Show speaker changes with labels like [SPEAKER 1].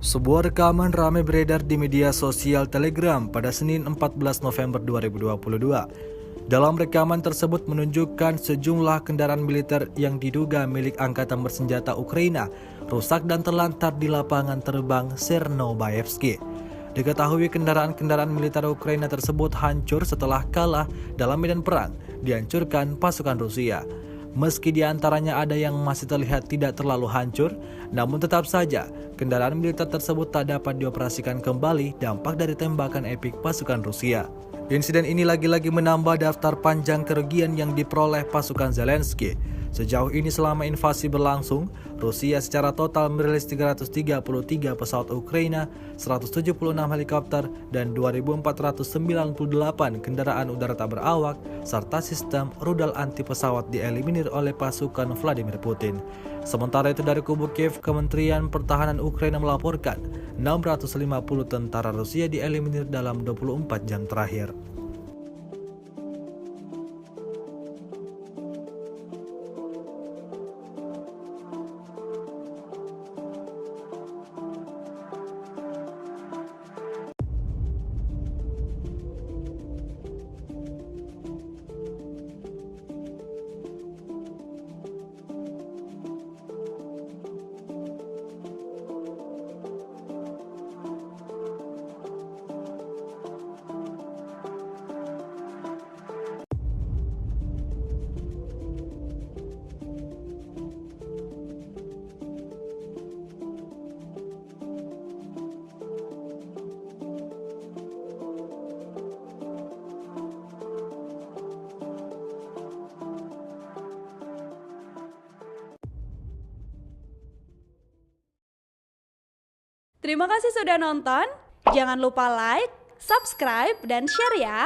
[SPEAKER 1] Sebuah rekaman ramai beredar di media sosial Telegram pada Senin 14 November 2022. Dalam rekaman tersebut menunjukkan sejumlah kendaraan militer yang diduga milik Angkatan Bersenjata Ukraina rusak dan terlantar di lapangan terbang Chernobyevsky. Diketahui kendaraan-kendaraan militer Ukraina tersebut hancur setelah kalah dalam medan perang dihancurkan pasukan Rusia. Meski di antaranya ada yang masih terlihat tidak terlalu hancur, namun tetap saja kendaraan militer tersebut tak dapat dioperasikan kembali dampak dari tembakan epik pasukan Rusia. Insiden ini lagi-lagi menambah daftar panjang kerugian yang diperoleh pasukan Zelensky. Sejauh ini selama invasi berlangsung, Rusia secara total merilis 333 pesawat Ukraina, 176 helikopter, dan 2.498 kendaraan udara tak berawak, serta sistem rudal anti pesawat dieliminir oleh pasukan Vladimir Putin. Sementara itu dari kubu Kiev, Kementerian Pertahanan Ukraina melaporkan 650 tentara Rusia dieliminir dalam 24 jam terakhir.
[SPEAKER 2] Terima kasih sudah nonton. Jangan lupa like, subscribe, dan share ya.